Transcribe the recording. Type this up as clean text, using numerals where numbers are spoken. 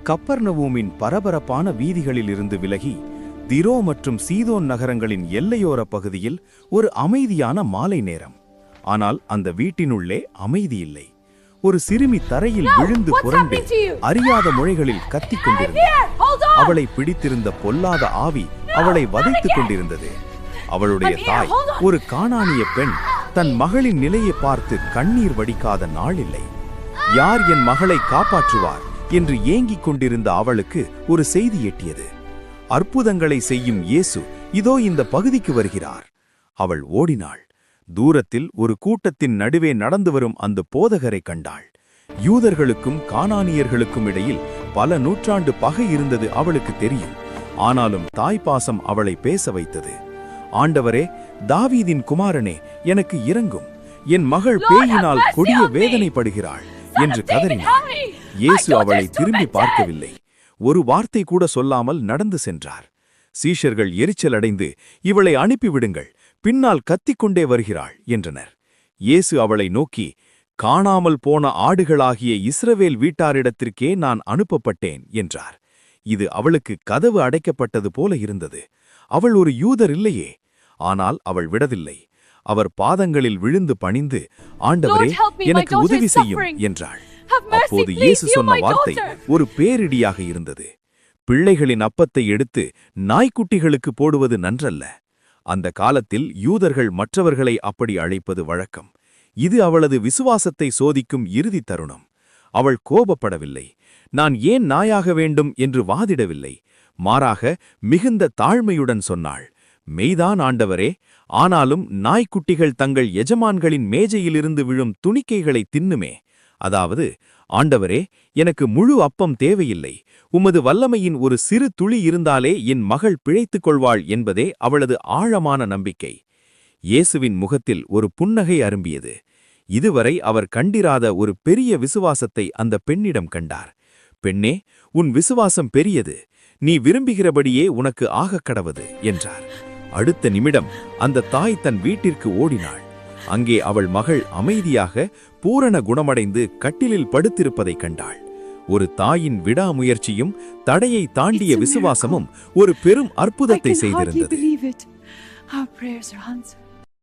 கப்பர்னவூமின் பரபரப்பான வீதிகளில் இருந்து விலகி திரோ மற்றும் சீதோன் நகரங்களின் எல்லையோர பகுதியில் ஒரு அமைதியான மாலை நேரம். ஆனால் அந்த வீட்டினுள்ளே அமைதி இல்லை. ஒரு சிறுமி தரையில் விழுந்து புரண்டு அறியாத மொழிகளில் கத்திக் கொண்டிருந்தாள். அவளை பிடித்திருந்த பொல்லாத ஆவி அவளை வதைத்துக் கொண்டிருந்தது. அவளுடைய தாய், ஒரு கானானிய பெண், தன் மகளின் நிலையை பார்த்து கண்ணீர் வடிக்காத நாள் இல்லை. யார் என் மகளை காப்பாற்றுவார் என்று ஏங்கிக் கொண்டிருந்த அவளுக்கு ஒரு செய்தி எட்டியது. அற்புதங்களை செய்யும் இயேசு இதோ இந்த பகுதிக்கு வருகிறார். அவள் ஓடினாள். தூரத்தில் ஒரு கூட்டத்தின் நடுவே நடந்து வரும் அந்த போதகரை கண்டாள். யூதர்களுக்கும் கானானியர்களுக்கும் இடையில் பல நூற்றாண்டு பகை இருந்தது அவளுக்கு தெரியும். ஆனாலும் தாய்ப்பாசம் அவளை பேச வைத்தது. ஆண்டவரே, தாவீதின் குமாரனே, எனக்கு இரங்கும். என் மகள் பேயினால் கொடிய வேதனைப்படுகிறாள் என்று கதறினாள். இயேசு அவளை திரும்பி பார்க்கவில்லை. ஒரு வார்த்தை கூட சொல்லாமல் நடந்து சென்றார். சீஷர்கள் எரிச்சலடைந்து, இவளை அனுப்பிவிடுங்கள், பின்னால் கத்திக்கொண்டே வருகிறாள் என்றனர். இயேசு அவளை நோக்கி, காணாமல் போன ஆடுகளாகிய இஸ்ரவேல் வீட்டாரிடத்திற்கே நான் அனுப்பப்பட்டேன் என்றார். இது அவளுக்கு கதவு அடைக்கப்பட்டது போல இருந்தது. அவள் ஒரு யூதர் இல்லையே. ஆனால் அவள் விடவில்லை. அவர் பாதங்களில் விழுந்து பணிந்து, ஆண்டவரே, எனக்கு உதவி செய்யும் என்றாள். அப்போது இயேசு சொன்ன வார்த்தை ஒரு பேரிடியாக இருந்தது. பிள்ளைகளின் அப்பத்தை எடுத்து நாய்க்குட்டிகளுக்கு போடுவது நன்றல்ல. அந்த காலத்தில் யூதர்கள் மற்றவர்களை அப்படி அழைப்பது வழக்கம். இது அவளது விசுவாசத்தை சோதிக்கும் இறுதி தருணம். அவள் கோபப்படவில்லை. நான் ஏன் நாயாக வேண்டும் என்று வாதிடவில்லை. மாறாக மிகுந்த தாழ்மையுடன் சொன்னாள், மெய்தான் ஆண்டவரே, ஆனாலும் நாய்க்குட்டிகள் தங்கள் எஜமான்களின் மேஜையிலிருந்து விழும் துணிக்கைகளை தின்னுமே. அதாவது, ஆண்டவரே, எனக்கு முழு அப்பம் தேவையில்லை, உமது வல்லமையின் ஒரு சிறு துளி இருந்தாலே என் மகள் பிழைத்துக் கொள்வாள் என்பதே அவளது ஆழமான நம்பிக்கை. இயேசுவின் முகத்தில் ஒரு புன்னகை அரும்பியது. இதுவரை அவர் கண்டிராத ஒரு பெரிய விசுவாசத்தை அந்த பெண்ணிடம் கண்டார். பெண்ணே, உன் விசுவாசம் பெரியது, நீ விரும்புகிறபடியே உனக்கு ஆகக் கடவது என்றார். அடுத்த நிமிடம் அந்த தாய் தன் வீட்டிற்கு ஓடினாள். அங்கே அவள் மகள் அமைதியாக பூரண குணமடைந்து கட்டிலில் படுத்திருப்பதைக் கண்டாள். ஒரு தாயின் விடாமுயற்சியும் தடையை தாண்டிய விசுவாசமும் ஒரு பெரும் அற்புதத்தை செய்திருந்தது.